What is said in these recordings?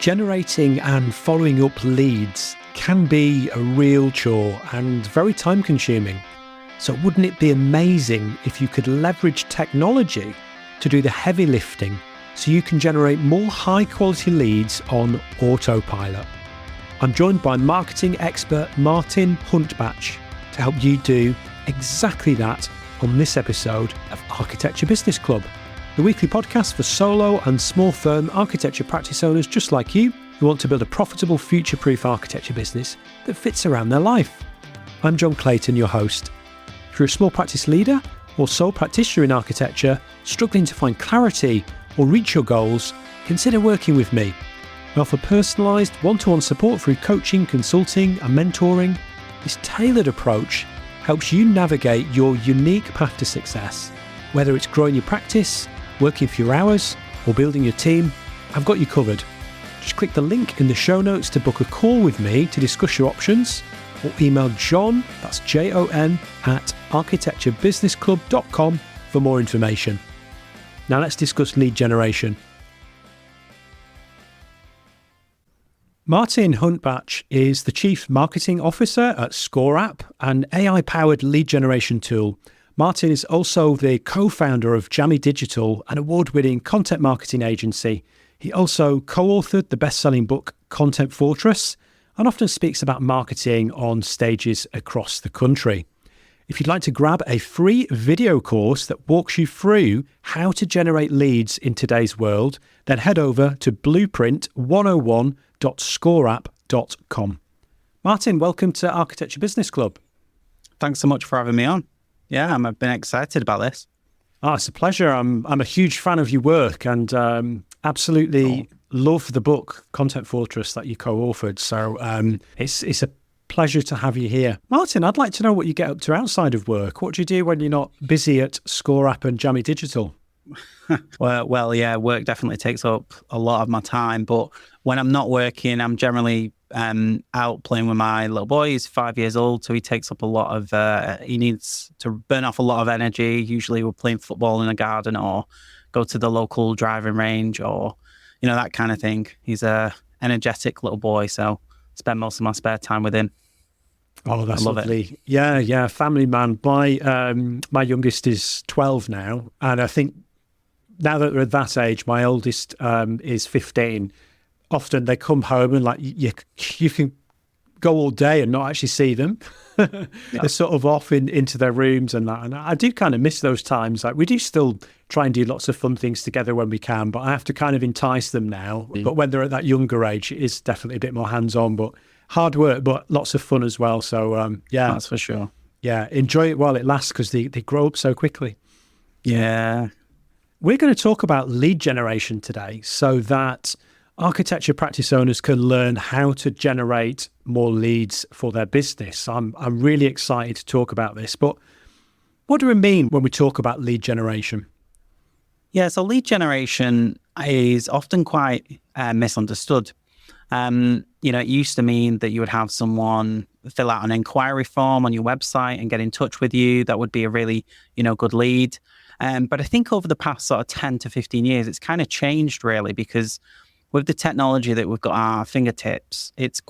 Generating and following up leads can be a real chore and very time consuming. So wouldn't it be amazing if you could leverage technology to do the heavy lifting so you can generate more high quality leads on Autopilot? I'm joined by marketing expert Martin Huntbatch to help you do exactly that on this episode of Architecture Business Club, the weekly podcast for solo and small firm architecture practice owners just like you who want to build a profitable future-proof architecture business that fits around their life. I'm John Clayton, your host. If you're a small practice leader or sole practitioner in architecture, struggling to find clarity or reach your goals, consider working with me. I offer personalised one-to-one support through coaching, consulting and mentoring. This tailored approach helps you navigate your unique path to success. Whether it's growing your practice, working fewer hours or building your team, I've got you covered. Just click the link in the show notes to book a call with me to discuss your options, or email Jon, that's Jon, at architecturebusinessclub.com for more information. Now let's discuss lead generation. Martin Huntbatch is the Chief Marketing Officer at ScoreApp, an AI-powered lead generation tool. Martin is also the co-founder of Jammy Digital, an award-winning content marketing agency. He also co-authored the best-selling book Content Fortress and often speaks about marketing on stages across the country. If you'd like to grab a free video course that walks you through how to generate leads in today's world, then head over to blueprint101.scoreapp.com. Martin, welcome to Architecture Business Club. Thanks so much for having me on. Yeah, I've been excited about this. Oh, it's a pleasure. I'm a huge fan of your work and absolutely love the book Content Fortress that you co-authored. So it's a pleasure to have you here. Martin, I'd like to know what you get up to outside of work. What do you do when you're not busy at ScoreApp and Jammy Digital? Well, yeah, work definitely takes up a lot of my time. But when I'm not working, I'm generally out playing with my little boy. He's 5 years old, so he takes up a lot of, he needs to burn off a lot of energy. Usually we're playing football in a garden or go to the local driving range or, that kind of thing. He's a energetic little boy, so spend most of my spare time with him. Oh, that's lovely. Yeah. Family man. My youngest is 12 now, and I think now that they're at that age, my oldest is 15. Often they come home and you can go all day and not actually see them. Yeah. They're sort of off into their rooms and that. And I do kind of miss those times. Like we do still try and do lots of fun things together when we can, but I have to kind of entice them now. Mm. But when they're at that younger age, it is definitely a bit more hands-on, but hard work, but lots of fun as well. So yeah, that's for sure. Yeah, enjoy it while it lasts because they grow up so quickly. Yeah. We're going to talk about lead generation today so that architecture practice owners can learn how to generate more leads for their business. I'm really excited to talk about this, but what do we mean when we talk about lead generation? Yeah, so lead generation is often quite misunderstood. It used to mean that you would have someone fill out an inquiry form on your website and get in touch with you. That would be a really, good lead. But I think over the past sort of 10 to 15 years, it's kind of changed really because with the technology that we've got at our fingertips, it's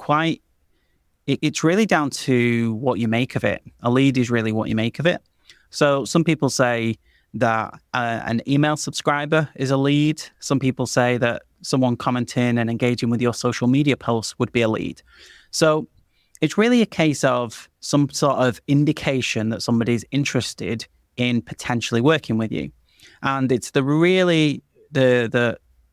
really down to what you make of it. A lead is really what you make of it. So some people say that an email subscriber is a lead. Some people say that someone commenting and engaging with your social media posts would be a lead. So it's really a case of some sort of indication that somebody's interested in potentially working with you. And it's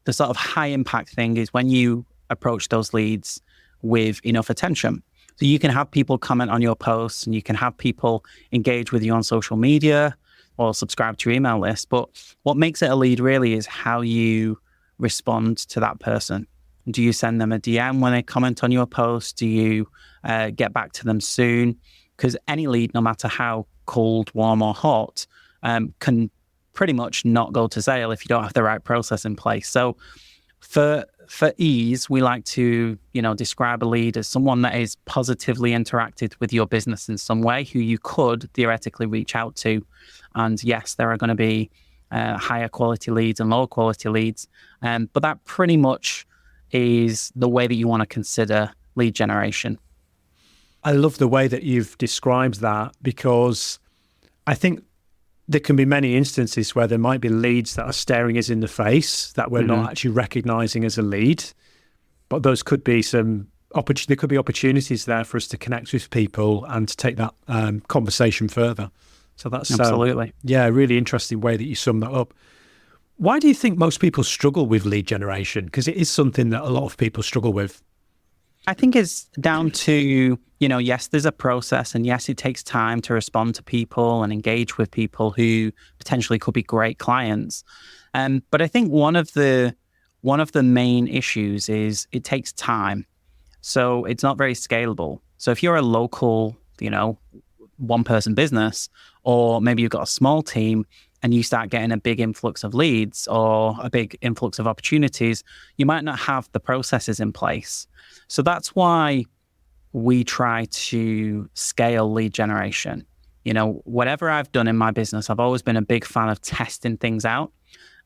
the sort of high impact thing is when you approach those leads with enough attention. So you can have people comment on your posts and you can have people engage with you on social media or subscribe to your email list. But what makes it a lead really is how you respond to that person. Do you send them a DM when they comment on your post? Do you get back to them soon? Because any lead, no matter how cold, warm or hot, can pretty much not go to sale if you don't have the right process in place. So for ease, we like to, describe a lead as someone that is positively interacted with your business in some way, who you could theoretically reach out to. And yes, there are going to be higher quality leads and lower quality leads. But that pretty much is the way that you want to consider lead generation. I love the way that you've described that, because I think there can be many instances where there might be leads that are staring us in the face that we're not actually recognizing as a lead. But those could be there could be opportunities there for us to connect with people and to take that conversation further. So that's absolutely. A really interesting way that you sum that up. Why do you think most people struggle with lead generation? Because it is something that a lot of people struggle with. I think it's down to, yes, there's a process, and yes, it takes time to respond to people and engage with people who potentially could be great clients. But I think one of the main issues is it takes time. So it's not very scalable. So if you're a local, one-person business, or maybe you've got a small team and you start getting a big influx of leads or a big influx of opportunities, you might not have the processes in place. So that's why we try to scale lead generation. Whatever I've done in my business, I've always been a big fan of testing things out.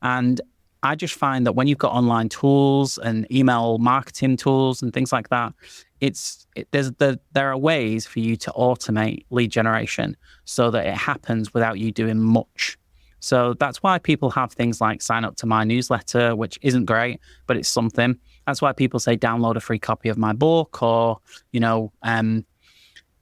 And I just find that when you've got online tools and email marketing tools and things like that, there are ways for you to automate lead generation so that it happens without you doing much. So that's why people have things like sign up to my newsletter, which isn't great, but it's something. That's why people say download a free copy of my book, or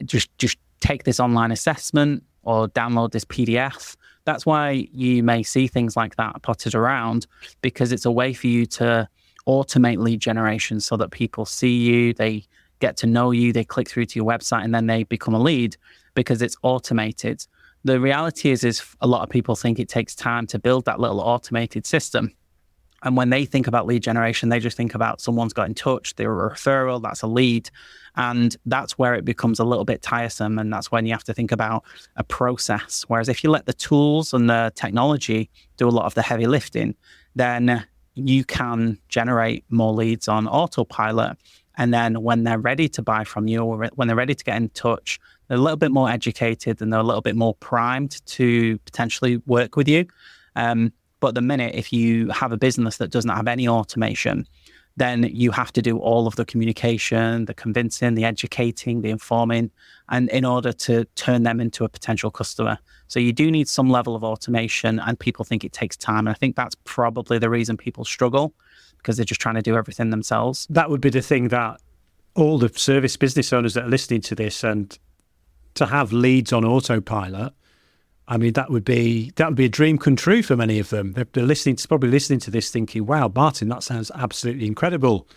just take this online assessment, or download this PDF. That's why you may see things like that potted around, because it's a way for you to automate lead generation so that people see you, they get to know you, they click through to your website, and then they become a lead because it's automated. The reality is a lot of people think it takes time to build that little automated system. And when they think about lead generation, they just think about someone's got in touch, they're a referral, that's a lead. And that's where it becomes a little bit tiresome. And that's when you have to think about a process. Whereas if you let the tools and the technology do a lot of the heavy lifting, then you can generate more leads on autopilot. And then when they're ready to buy from you, or when they're ready to get in touch, they're a little bit more educated and they're a little bit more primed to potentially work with you. But the minute, if you have a business that doesn't have any automation, then you have to do all of the communication, the convincing, the educating, the informing, and in order to turn them into a potential customer. So you do need some level of automation, and people think it takes time. And I think that's probably the reason people struggle, because they're just trying to do everything themselves. That would be the thing that all the service business owners that are listening to this, and to have leads on autopilot, I mean, that would be a dream come true for many of them. They're probably listening to this thinking, wow, Martin, that sounds absolutely incredible.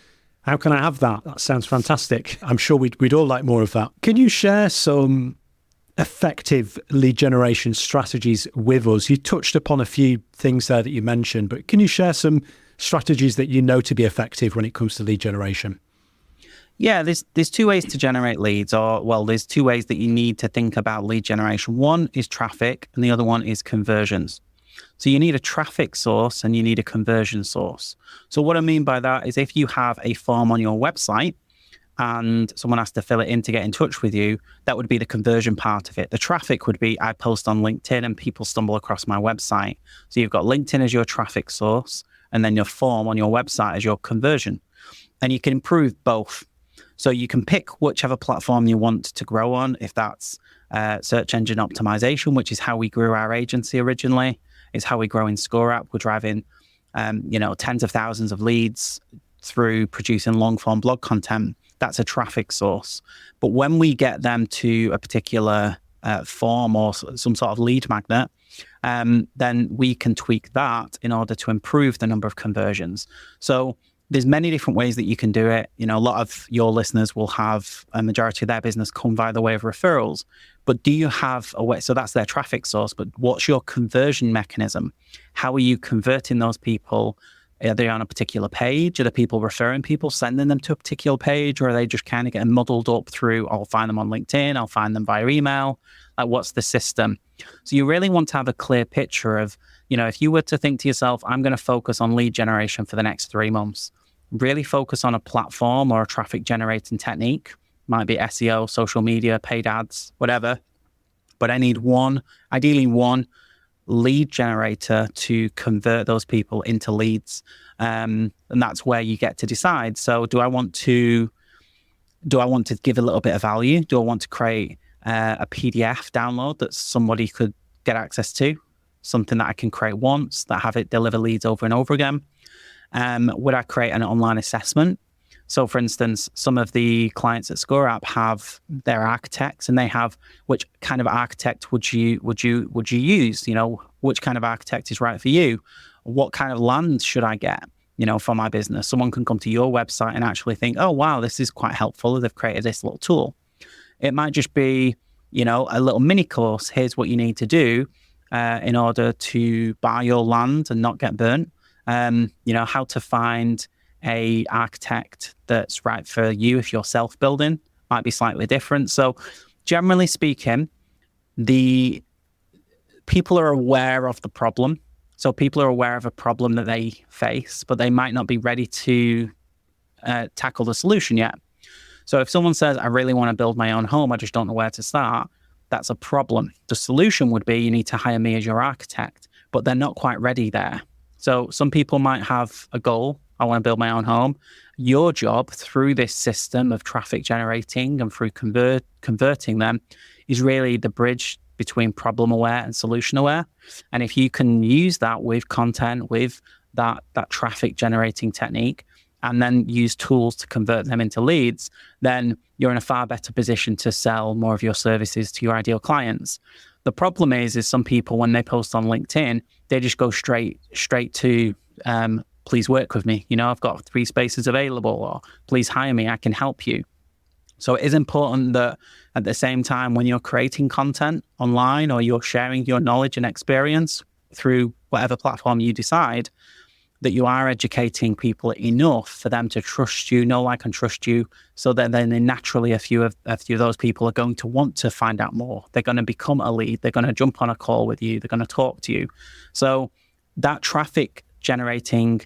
How can I have that? That sounds fantastic. I'm sure we'd all like more of that. Can you share some effective lead generation strategies with us? You touched upon a few things there that you mentioned, but can you share some strategies that you know to be effective when it comes to lead generation? Yeah, there's two ways to generate leads, there's two ways that you need to think about lead generation. One is traffic and the other one is conversions. So you need a traffic source and you need a conversion source. So what I mean by that is if you have a form on your website and someone has to fill it in to get in touch with you, that would be the conversion part of it. The traffic would be I post on LinkedIn and people stumble across my website. So you've got LinkedIn as your traffic source and then your form on your website as your conversion. And you can improve both. So you can pick whichever platform you want to grow on, if that's search engine optimization, which is how we grew our agency originally. It's how we grow in ScoreApp. We're driving, tens of thousands of leads through producing long-form blog content. That's a traffic source. But when we get them to a particular form or some sort of lead magnet, then we can tweak that in order to improve the number of conversions. So there's many different ways that you can do it. A lot of your listeners will have a majority of their business come via the way of referrals. But do you have a way? So that's their traffic source. But what's your conversion mechanism? How are you converting those people? Are they on a particular page? Are the people referring people, sending them to a particular page? Or are they just kind of getting muddled up through, I'll find them on LinkedIn, I'll find them via email? Like, what's the system? So you really want to have a clear picture of, if you were to think to yourself, I'm going to focus on lead generation for the next 3 months. Really focus on a platform or a traffic generating technique. Might be SEO, social media, paid ads, whatever. But I need ideally one lead generator to convert those people into leads. And that's where you get to decide. So do I want to give a little bit of value? Do I want to create a PDF download that somebody could get access to? Something that I can create once, that have it deliver leads over and over again? Would I create an online assessment? So for instance, some of the clients at ScoreApp have their architects, and they have, which kind of architect would you use? You know, which kind of architect is right for you? What kind of land should I get, you know, for my business? Someone can come to your website and actually think, oh, wow, this is quite helpful. They've created this little tool. It might just be, you know, a little mini course. Here's what you need to do in order to buy your land and not get burnt. You know, how to find a architect that's right for you if you're self-building might be slightly different. So generally speaking, the people are aware of the problem. So people are aware of a problem that they face, but they might not be ready to tackle the solution yet. So if someone says, I really want to build my own home, I just don't know where to start, that's a problem. The solution would be you need to hire me as your architect, but they're not quite ready there. So some people might have a goal. I want to build my own home. Your job through this system of traffic generating and through converting them is really the bridge between problem aware and solution aware. And if you can use that with content, with that traffic generating technique, and then use tools to convert them into leads, then you're in a far better position to sell more of your services to your ideal clients. The problem is some people, when they post on LinkedIn, they just go straight to, please work with me. You know, I've got 3 spaces available, or please hire me, I can help you. So it is important that at the same time, when you're creating content online or you're sharing your knowledge and experience through whatever platform you decide, that you are educating people enough for them to trust you, know, like, and trust you, so that then naturally a few of those people are going to want to find out more. They're going to become a lead. They're going to jump on a call with you. They're going to talk to you. So that traffic generating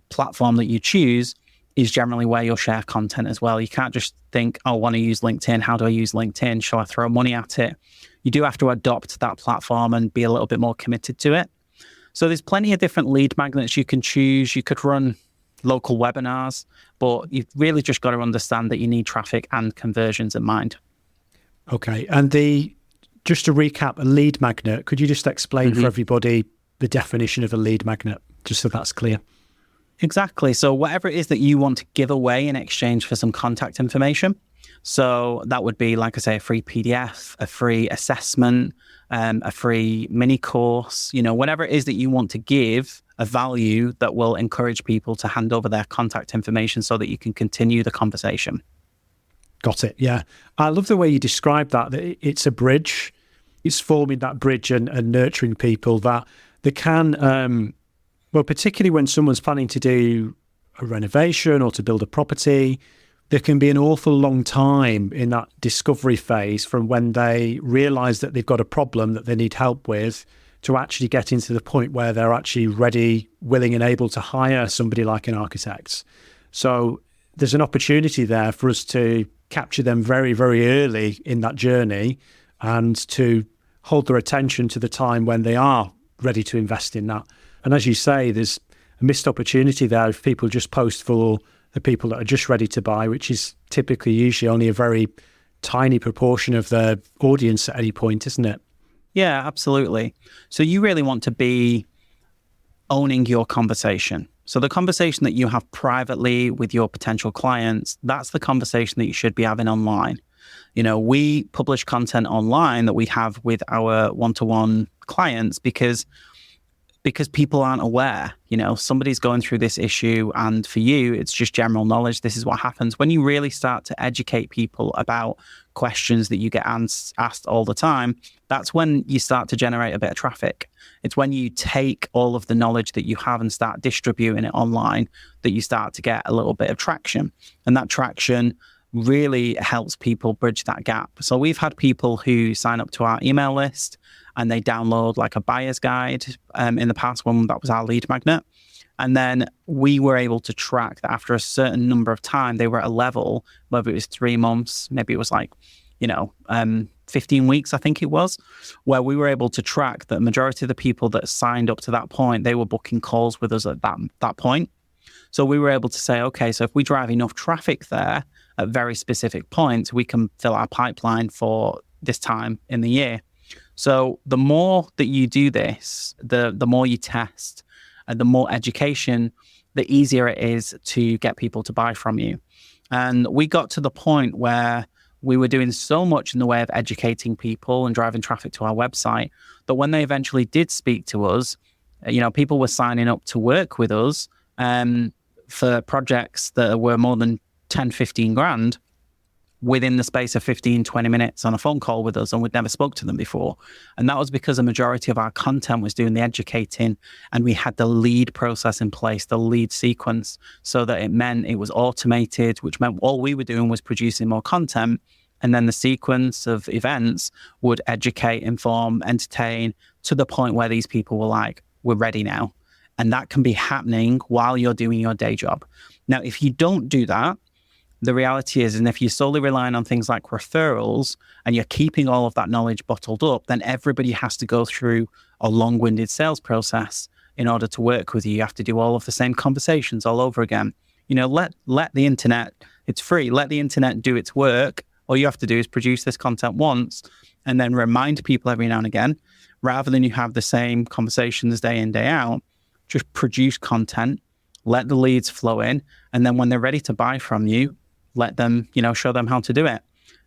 platform that you choose is generally where you'll share content as well. You can't just think, oh, I want to use LinkedIn. How do I use LinkedIn? Shall I throw money at it? You do have to adopt that platform and be a little bit more committed to it. So there's plenty of different lead magnets you can choose. You could run local webinars, but you've really just got to understand that you need traffic and conversions in mind. Okay. And just to recap, a lead magnet, could you just explain for everybody the definition of a lead magnet, just so that's clear? Exactly. So whatever it is that you want to give away in exchange for some contact information. So that would be, like I say, a free PDF, a free assessment, a free mini course, you know, whatever it is that you want to give a value that will encourage people to hand over their contact information so that you can continue the conversation. Got it. Yeah. I love the way you describe that it's a bridge. It's forming that bridge and nurturing people that they can, well, particularly when someone's planning to do a renovation or to build a property, there can be an awful long time in that discovery phase from when they realise that they've got a problem that they need help with to actually getting to the point where they're actually ready, willing and able to hire somebody like an architect. So there's an opportunity there for us to capture them very, very early in that journey and to hold their attention to the time when they are ready to invest in that. And as you say, there's a missed opportunity there if people just post for the people that are just ready to buy, which is typically usually only a very tiny proportion of the audience at any point, isn't it? Yeah, absolutely. So you really want to be owning your conversation. So the conversation that you have privately with your potential clients, that's the conversation that you should be having online. You know, we publish content online that we have with our one-to-one clients because people aren't aware. You know, somebody's going through this issue, and for you, it's just general knowledge. This is what happens. When you really start to educate people about questions that you get asked all the time, that's when you start to generate a bit of traffic. It's when you take all of the knowledge that you have and start distributing it online that you start to get a little bit of traction. And that traction really helps people bridge that gap. So we've had people who sign up to our email list and they download like a buyer's guide in the past when that was our lead magnet. And then we were able to track that after a certain number of time, they were at a level, whether it was 3 months, maybe it was like, 15 weeks, I think it was, where we were able to track that the majority of the people that signed up to that point, they were booking calls with us at that point. So we were able to say, okay, so if we drive enough traffic there at very specific points, we can fill our pipeline for this time in the year. So the more that you do this, the more you test, and the more education, the easier it is to get people to buy from you. And we got to the point where we were doing so much in the way of educating people and driving traffic to our website that when they eventually did speak to us, people were signing up to work with us for projects that were more than 10, 15 grand within the space of 15, 20 minutes on a phone call with us, and we'd never spoke to them before. And that was because a majority of our content was doing the educating, and we had the lead process in place, the lead sequence, so that it meant it was automated, which meant all we were doing was producing more content. And then the sequence of events would educate, inform, entertain to the point where these people were like, we're ready now. And that can be happening while you're doing your day job. Now, if you don't do that, the reality is, and if you're solely relying on things like referrals and you're keeping all of that knowledge bottled up, then everybody has to go through a long-winded sales process in order to work with you. You have to do all of the same conversations all over again. Let the internet, it's free, let the internet do its work. All you have to do is produce this content once and then remind people every now and again, rather than you have the same conversations day in, day out. Just produce content, let the leads flow in, and then when they're ready to buy from you, let them, show them how to do it.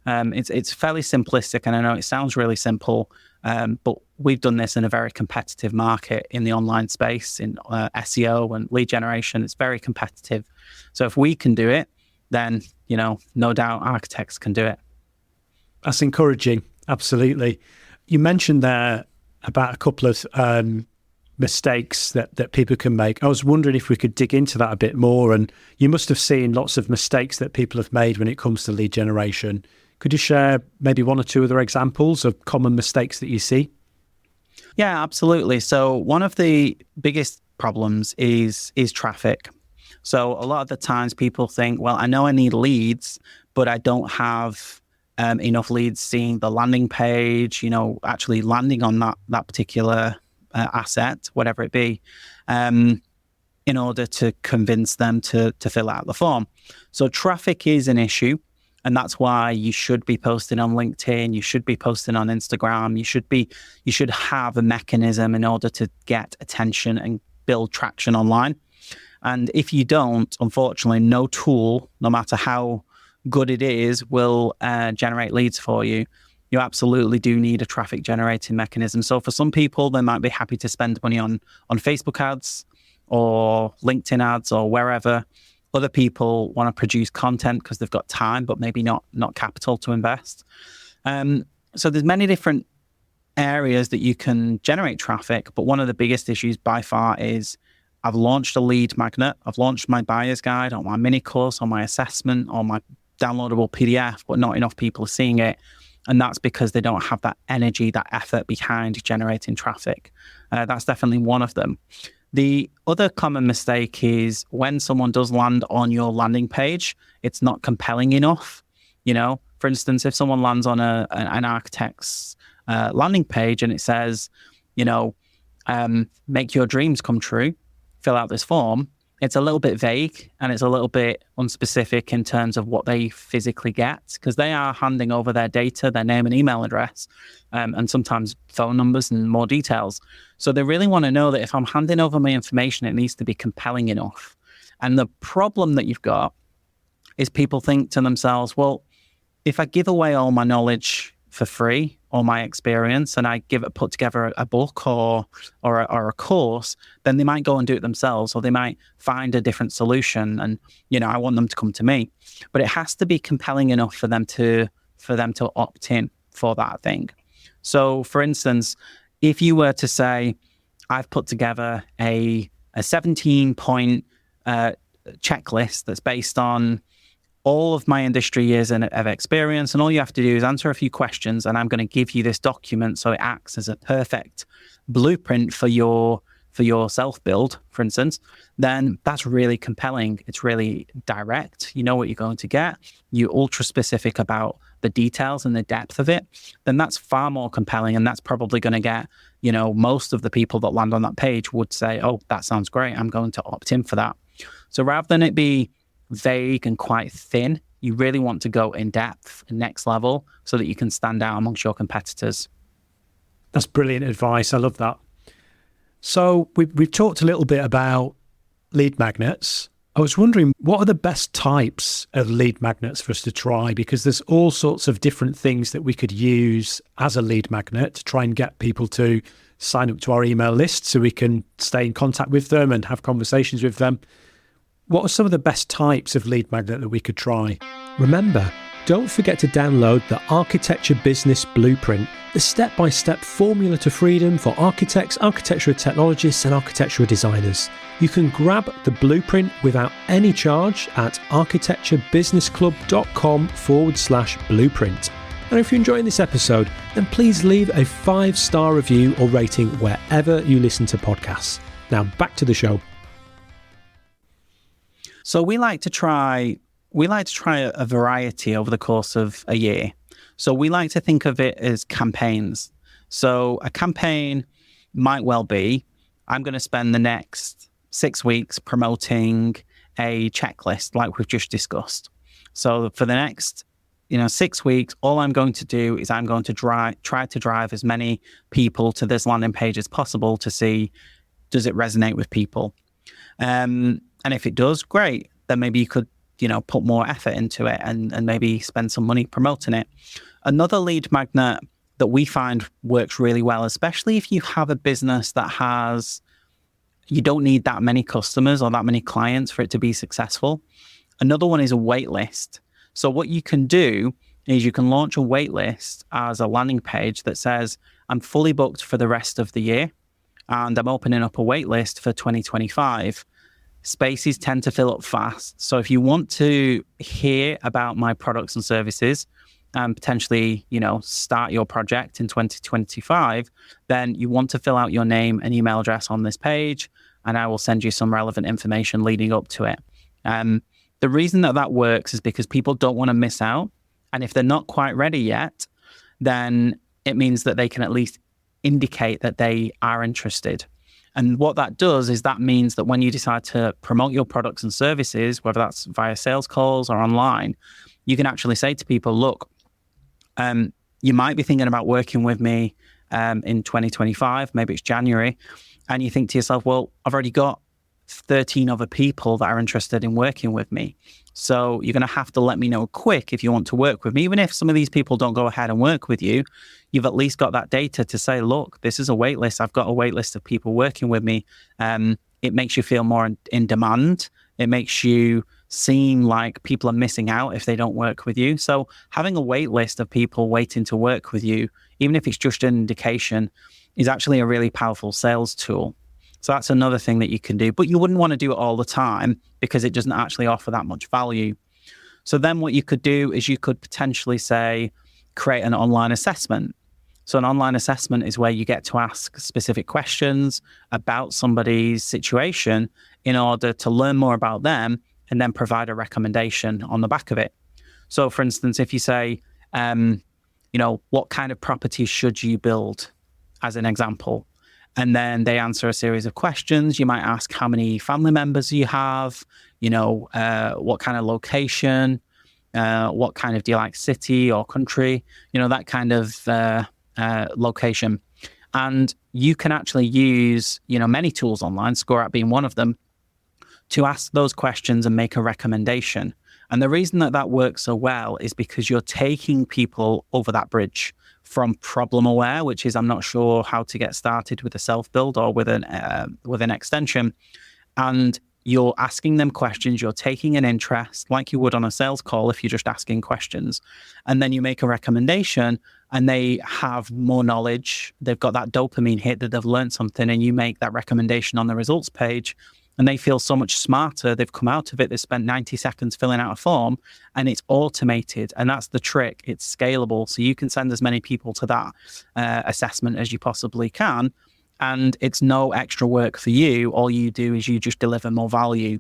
It's fairly simplistic, and I know it sounds really simple, but we've done this in a very competitive market in the online space, in SEO and lead generation. It's very competitive. So if we can do it, then, no doubt architects can do it. That's encouraging. Absolutely. You mentioned there about a couple of mistakes that people can make. I was wondering if we could dig into that a bit more. And you must have seen lots of mistakes that people have made when it comes to lead generation. Could you share maybe one or two other examples of common mistakes that you see? Yeah, absolutely. So one of the biggest problems is traffic. So a lot of the times people think, well, I know I need leads, but I don't have enough leads seeing the landing page, actually landing on that particular asset, whatever it be, in order to convince them to fill out the form. So traffic is an issue, and that's why you should be posting on LinkedIn, you should be posting on Instagram, you should have a mechanism in order to get attention and build traction online. And if you don't, unfortunately, no tool, no matter how good it is, will generate leads for you. You absolutely do need a traffic generating mechanism. So for some people, they might be happy to spend money on Facebook ads or LinkedIn ads or wherever. Other people want to produce content because they've got time, but maybe not capital to invest. So there's many different areas that you can generate traffic, but one of the biggest issues by far is I've launched a lead magnet, I've launched my buyer's guide or my mini course or my assessment or my downloadable PDF, but not enough people are seeing it. And that's because they don't have that energy, that effort behind generating traffic. That's definitely one of them. The other common mistake is when someone does land on your landing page, it's not compelling enough. For instance, if someone lands on an architect's landing page and it says, make your dreams come true, fill out this form, it's a little bit vague and it's a little bit unspecific in terms of what they physically get, because they are handing over their data, their name and email address, and sometimes phone numbers and more details. So they really want to know that if I'm handing over my information, it needs to be compelling enough. And the problem that you've got is people think to themselves, well, if I give away all my knowledge for free or my experience and I put together a book or a course, then they might go and do it themselves, or they might find a different solution. And, I want them to come to me, but it has to be compelling enough for them to opt in for that thing. So for instance, if you were to say, I've put together a 17-point checklist that's based on all of my industry years of experience, and all you have to do is answer a few questions, and I'm going to give you this document so it acts as a perfect blueprint for your self-build, for instance, then that's really compelling. It's really direct. You know what you're going to get. You're ultra specific about the details and the depth of it, then that's far more compelling. And that's probably going to get, most of the people that land on that page would say, oh, that sounds great. I'm going to opt in for that. So rather than it be vague and quite thin, you really want to go in depth and next level so that you can stand out amongst your competitors. That's brilliant advice. I love that. So we've talked a little bit about lead magnets. I was wondering, what are the best types of lead magnets for us to try? Because there's all sorts of different things that we could use as a lead magnet to try and get people to sign up to our email list so we can stay in contact with them and have conversations with them. What are some of the best types of lead magnet that we could try? Remember, don't forget to download the Architecture Business Blueprint, the step-by-step formula to freedom for architects, architectural technologists and architectural designers. You can grab the blueprint without any charge at architecturebusinessclub.com/blueprint. And if you're enjoying this episode, then please leave a 5-star review or rating wherever you listen to podcasts. Now back to the show. So we like to try a variety over the course of a year. So we like to think of it as campaigns. So a campaign might well be, I'm going to spend the next 6 weeks promoting a checklist like we've just discussed. So for the next 6 weeks, all I'm going to do is I'm going to try to drive as many people to this landing page as possible to see, does it resonate with people? And if it does, great. Then maybe you could put more effort into it and maybe spend some money promoting it. Another lead magnet that we find works really well, especially if you have a business that you don't need that many customers or that many clients for it to be successful. Another one is a wait list. So what you can do is you can launch a wait list as a landing page that says, I'm fully booked for the rest of the year and I'm opening up a wait list for 2025. Spaces tend to fill up fast. So if you want to hear about my products and services and potentially, start your project in 2025, then you want to fill out your name and email address on this page, and I will send you some relevant information leading up to it. The reason that works is because people don't want to miss out. And if they're not quite ready yet, then it means that they can at least indicate that they are interested. And what that does is that means that when you decide to promote your products and services, whether that's via sales calls or online, you can actually say to people, look, you might be thinking about working with me in 2025, maybe it's January, and you think to yourself, well, I've already got 13 other people that are interested in working with me. So you're going to have to let me know quick if you want to work with me. Even if some of these people don't go ahead and work with you, you've at least got that data to say, look, this is a wait list. I've got a wait list of people working with me. It makes you feel more in demand. It makes you seem like people are missing out if they don't work with you. So having a wait list of people waiting to work with you, even if it's just an indication, is actually a really powerful sales tool. So that's another thing that you can do, but you wouldn't want to do it all the time because it doesn't actually offer that much value. So then what you could do is you could potentially say, create an online assessment. So an online assessment is where you get to ask specific questions about somebody's situation in order to learn more about them and then provide a recommendation on the back of it. So for instance, if you say, what kind of properties should you build as an example? And then they answer a series of questions. You might ask how many family members you have, what kind of location, what kind of, do you like city or country, that kind of location. And you can actually use, many tools online, ScoreApp being one of them, to ask those questions and make a recommendation. And the reason that works so well is because you're taking people over that bridge from problem aware, which is I'm not sure how to get started with a self-build or with an extension. And you're asking them questions, you're taking an interest like you would on a sales call if you're just asking questions. And then you make a recommendation and they have more knowledge. They've got that dopamine hit that they've learned something, and you make that recommendation on the results page. And they feel so much smarter. They've come out of it. They spent 90 seconds filling out a form, and it's automated. And that's the trick. It's scalable. So you can send as many people to that assessment as you possibly can. And it's no extra work for you. All you do is you just deliver more value.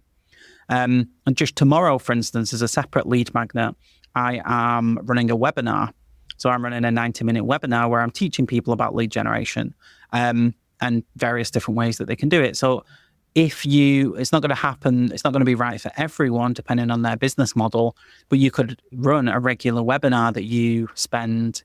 And just tomorrow, for instance, is a separate lead magnet. I am running a webinar. So I'm running a 90-minute webinar where I'm teaching people about lead generation and various different ways that they can do it. So it's not going to happen, it's not going to be right for everyone depending on their business model, but you could run a regular webinar that you spend,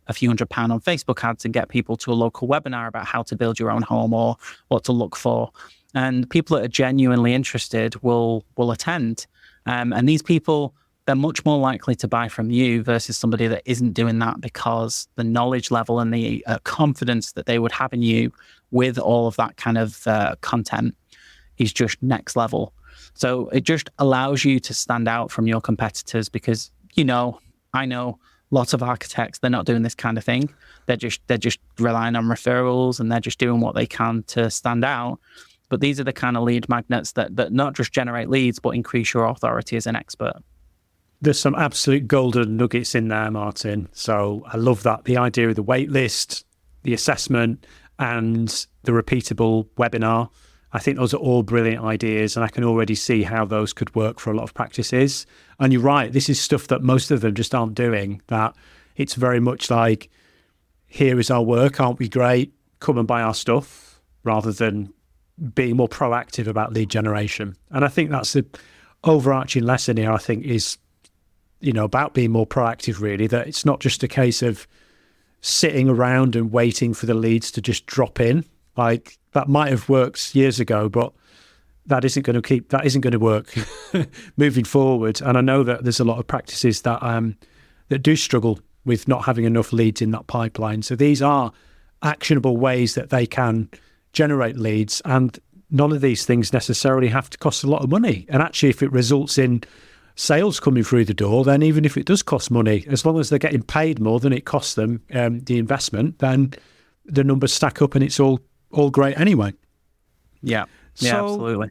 a few £100 on Facebook ads and get people to a local webinar about how to build your own home or what to look for. And people that are genuinely interested will attend. And these people, they're much more likely to buy from you versus somebody that isn't doing that, because the knowledge level and the confidence that they would have in you with all of that kind of content is just next level. So it just allows you to stand out from your competitors, because, I know lots of architects, they're not doing this kind of thing. They're just relying on referrals and they're just doing what they can to stand out. But these are the kind of lead magnets that not just generate leads, but increase your authority as an expert. There's some absolute golden nuggets in there, Martin. So I love that. The idea of the wait list, the assessment, and the repeatable webinar. I think those are all brilliant ideas, and I can already see how those could work for a lot of practices. And you're right, this is stuff that most of them just aren't doing, that it's very much like, here is our work, aren't we great? Come and buy our stuff, rather than being more proactive about lead generation. And I think that's the overarching lesson here, I think, is about being more proactive, really, that it's not just a case of sitting around and waiting for the leads to just drop in. Like, that might have worked years ago, but that isn't going to work moving forward. And I know that there's a lot of practices that do struggle with not having enough leads in that pipeline. So these are actionable ways that they can generate leads, and none of these things necessarily have to cost a lot of money. And actually, if it results in sales coming through the door, then even if it does cost money, as long as they're getting paid more than it costs them, the investment, then the numbers stack up and it's all great anyway. Yeah, so, absolutely.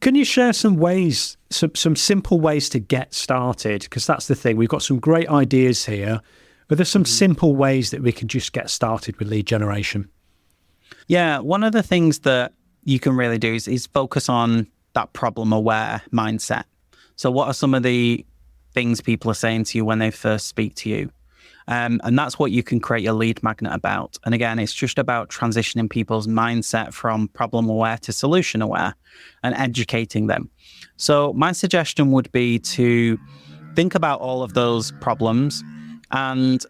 Can you share some ways, some simple ways to get started? Because that's the thing. We've got some great ideas here, but there's some simple ways that we can just get started with lead generation. Yeah, one of the things that you can really do is focus on that problem-aware mindset. So what are some of the things people are saying to you when they first speak to you? And that's what you can create your lead magnet about. And again, it's just about transitioning people's mindset from problem-aware to solution-aware and educating them. So my suggestion would be to think about all of those problems and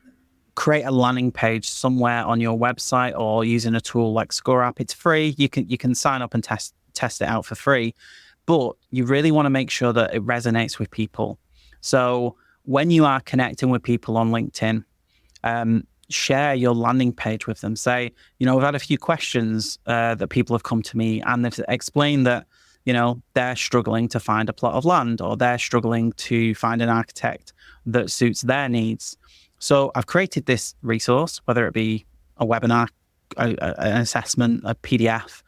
create a landing page somewhere on your website or using a tool like ScoreApp. It's free. You can sign up and test it out for free. But you really want to make sure that it resonates with people. So when you are connecting with people on LinkedIn, share your landing page with them. Say, we've had a few questions that people have come to me and they've explained that, they're struggling to find a plot of land, or they're struggling to find an architect that suits their needs. So I've created this resource, whether it be a webinar, an assessment, a PDF,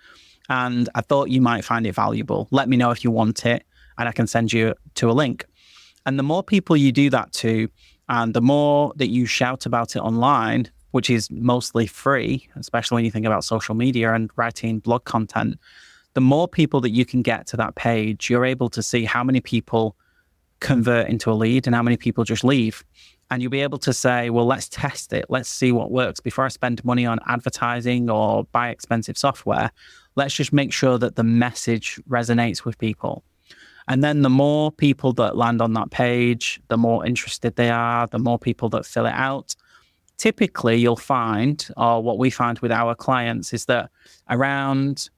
and I thought you might find it valuable. Let me know if you want it, and I can send you to a link. And the more people you do that to, and the more that you shout about it online, which is mostly free, especially when you think about social media and writing blog content, the more people that you can get to that page, you're able to see how many people convert into a lead and how many people just leave. And you'll be able to say, well, let's test it. Let's see what works. Before I spend money on advertising or buy expensive software, let's just make sure that the message resonates with people. And then the more people that land on that page, the more interested they are, the more people that fill it out. Typically, you'll find, or what we find with our clients, is that around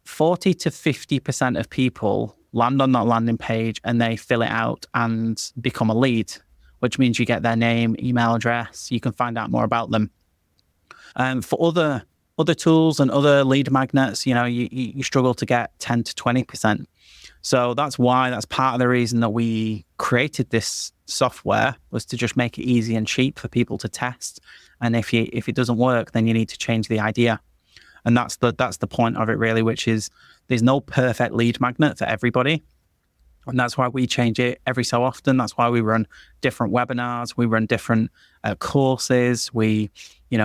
40 to 50% of people land on that landing page and they fill it out and become a lead, which means you get their name, email address. You can find out more about them. For other tools and other lead magnets, you struggle to get 10 to 20%. So that's part of the reason that we created this software, was to just make it easy and cheap for people to test. And if it doesn't work, then you need to change the idea. And that's the point of it, really, which is there's no perfect lead magnet for everybody. And that's why we change it every so often. That's why we run different webinars. We run different courses. We,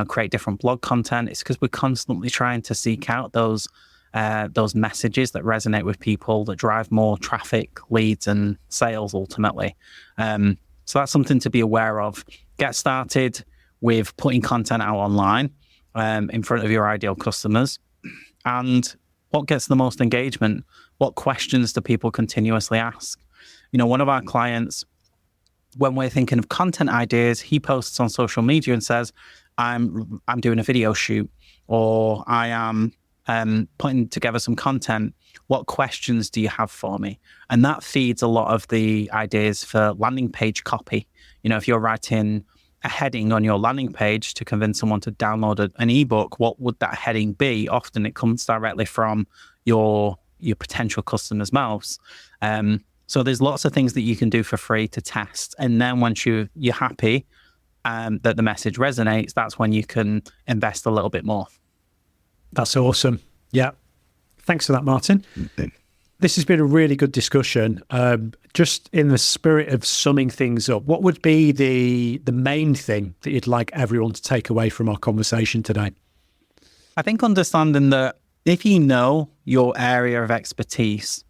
create different blog content. It's because we're constantly trying to seek out those those messages that resonate with people, that drive more traffic, leads, and sales ultimately. So that's something to be aware of. Get started with putting content out online in front of your ideal customers. And what gets the most engagement? What questions do people continuously ask? One of our clients, when we're thinking of content ideas, he posts on social media and says, I'm doing a video shoot, or I am putting together some content. What questions do you have for me? And that feeds a lot of the ideas for landing page copy. If you're writing a heading on your landing page to convince someone to download an ebook, what would that heading be? Often it comes directly from your potential customers' mouths. So there's lots of things that you can do for free to test. And then once you're happy that the message resonates, that's when you can invest a little bit more. That's awesome. Yeah. Thanks for that, Martin. Mm-hmm. This has been a really good discussion. Just in the spirit of summing things up, what would be the main thing that you'd like everyone to take away from our conversation today? I think understanding that if you know your area of expertise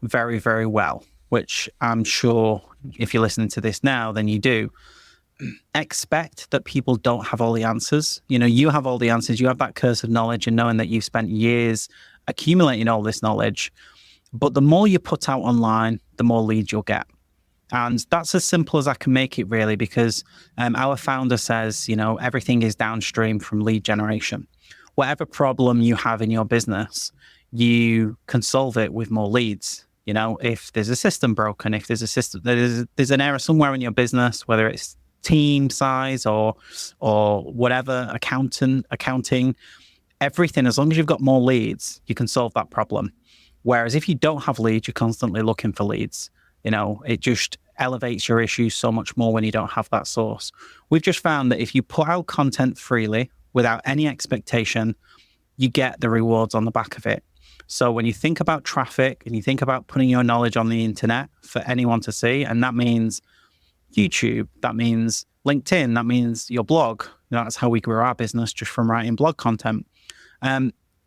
very, very well, which I'm sure if you're listening to this now, then you do, expect that people don't have all the answers. You have all the answers. You have that curse of knowledge and knowing that you've spent years accumulating all this knowledge. But the more you put out online, the more leads you'll get. And that's as simple as I can make it, really, because our founder says, everything is downstream from lead generation. Whatever problem you have in your business, you can solve it with more leads. If there's a system broken, if there's a system, there's an error somewhere in your business, whether it's team size or whatever, accounting, everything, as long as you've got more leads, you can solve that problem. Whereas if you don't have leads, you're constantly looking for leads. It just elevates your issues so much more when you don't have that source. We've just found that if you put out content freely without any expectation, you get the rewards on the back of it. So when you think about traffic and you think about putting your knowledge on the internet for anyone to see, and that means YouTube, that means LinkedIn, that means your blog. That's how we grew our business, just from writing blog content.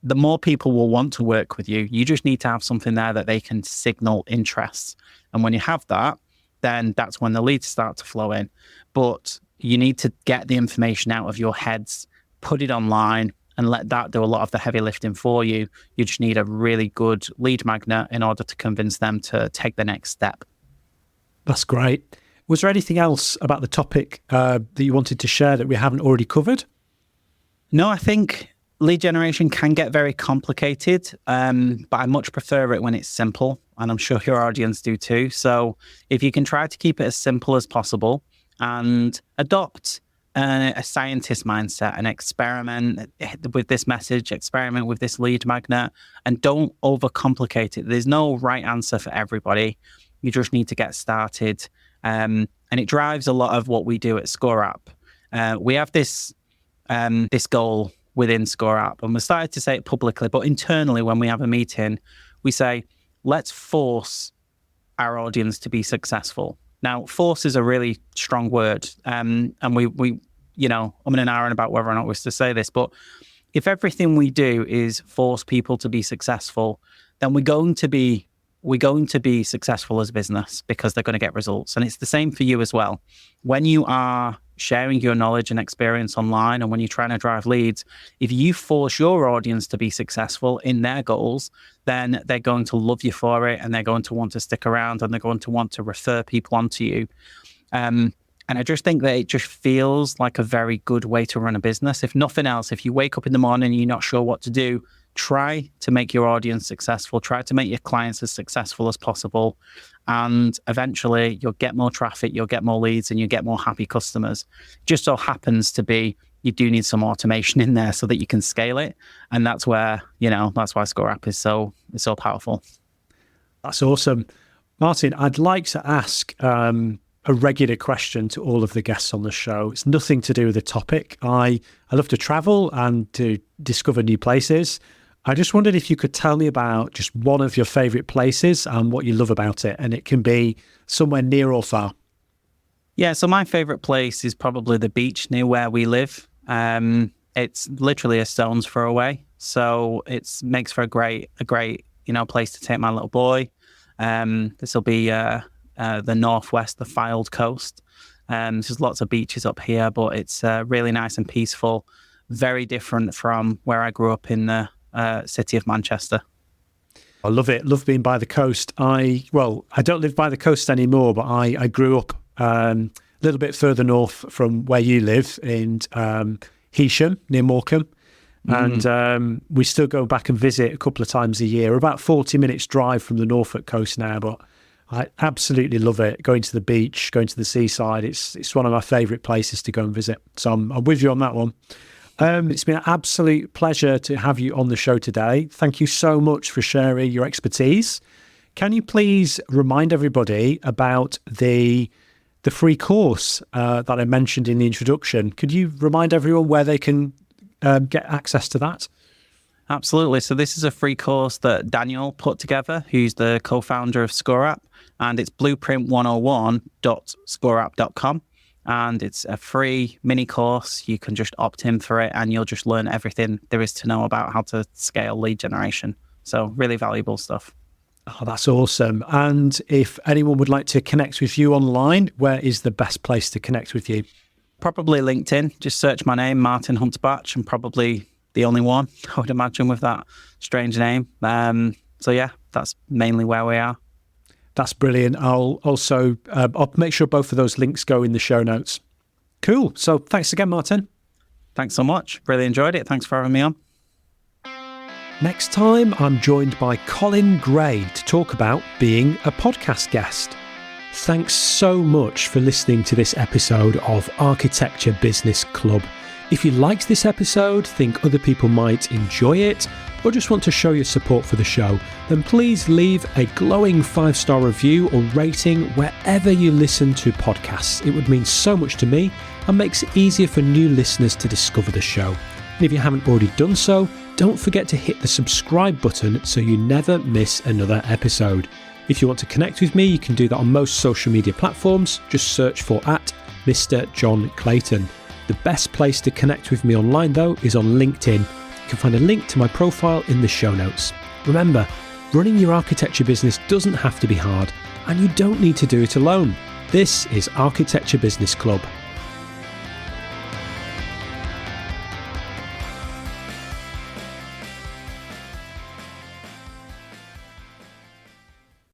The more people will want to work with you. You just need to have something there that they can signal interest. And when you have that, then that's when the leads start to flow in. But you need to get the information out of your heads, put it online, and let that do a lot of the heavy lifting for you. You just need a really good lead magnet in order to convince them to take the next step. That's great. Was there anything else about the topic that you wanted to share that we haven't already covered? No, I think lead generation can get very complicated, but I much prefer it when it's simple, and I'm sure your audience do too. So if you can try to keep it as simple as possible and adopt a scientist mindset and experiment with this message, experiment with this lead magnet, and don't overcomplicate it. There's no right answer for everybody. You just need to get started. And it drives a lot of what we do at ScoreApp. We have this goal within ScoreApp, and we started to say it publicly, but internally when we have a meeting, we say, let's force our audience to be successful. Now, force is a really strong word, and we I'm in an hour about whether or not we're to say this, but if everything we do is force people to be successful, then we're going to be successful as a business because they're going to get results. And it's the same for you as well. When you are sharing your knowledge and experience online, and when you're trying to drive leads, if you force your audience to be successful in their goals, then they're going to love you for it, and they're going to want to stick around, and they're going to want to refer people onto you. And I just think that it just feels like a very good way to run a business. If nothing else, if you wake up in the morning and you're not sure what to do, try to make your audience successful. Try to make your clients as successful as possible. And eventually you'll get more traffic, you'll get more leads, and you'll get more happy customers. Just so happens to be, you do need some automation in there so that you can scale it. And that's where, that's why ScoreApp is so powerful. That's awesome. Martin, I'd like to ask a regular question to all of the guests on the show. It's nothing to do with the topic. I love to travel and to discover new places. I just wondered if you could tell me about just one of your favorite places and what you love about it. And it can be somewhere near or far. Yeah, so my favorite place is probably the beach near where we live. It's literally a stone's throw away. So it makes for a great, place to take my little boy. This will be the northwest, the Fylde coast. There's lots of beaches up here, but it's really nice and peaceful. Very different from where I grew up in the city of Manchester. I love it. Love being by the coast. I don't live by the coast anymore, but I grew up a little bit further north from where you live in Heysham, near Morecambe. And we still go back and visit a couple of times a year. We're about 40 minutes drive from the Norfolk coast now, but I absolutely love it. Going to the beach, going to the seaside. It's one of my favourite places to go and visit. So I'm with you on that one. It's been an absolute pleasure to have you on the show today. Thank you so much for sharing your expertise. Can you please remind everybody about the free course that I mentioned in the introduction? Could you remind everyone where they can get access to that? Absolutely. So this is a free course that Daniel put together, who's the co-founder of ScoreApp, and it's blueprint101.scoreapp.com. And it's a free mini course. You can just opt in for it and you'll just learn everything there is to know about how to scale lead generation. So really valuable stuff. Oh, that's awesome. And if anyone would like to connect with you online, where is the best place to connect with you? Probably LinkedIn. Just search my name, Martin Huntbatch. I'm probably the only one, I would imagine, with that strange name. So yeah, that's mainly where we are. That's brilliant. I'll also I'll make sure both of those links go in the show notes. Cool. So thanks again, Martin. Thanks so much. Really enjoyed it. Thanks for having me on. Next time, I'm joined by Colin Gray to talk about being a podcast guest. Thanks so much for listening to this episode of Architecture Business Club. If you liked this episode, think other people might enjoy it, or just want to show your support for the show, then please leave a glowing 5-star review or rating wherever you listen to podcasts. It would mean so much to me and makes it easier for new listeners to discover the show. And if you haven't already done so, don't forget to hit the subscribe button so you never miss another episode. If you want to connect with me, you can do that on most social media platforms. Just search for @Mr. Jon Clayton. The best place to connect with me online, though, is on LinkedIn. You can find a link to my profile in the show notes. Remember, running your architecture business doesn't have to be hard, and you don't need to do it alone. This is Architecture Business Club.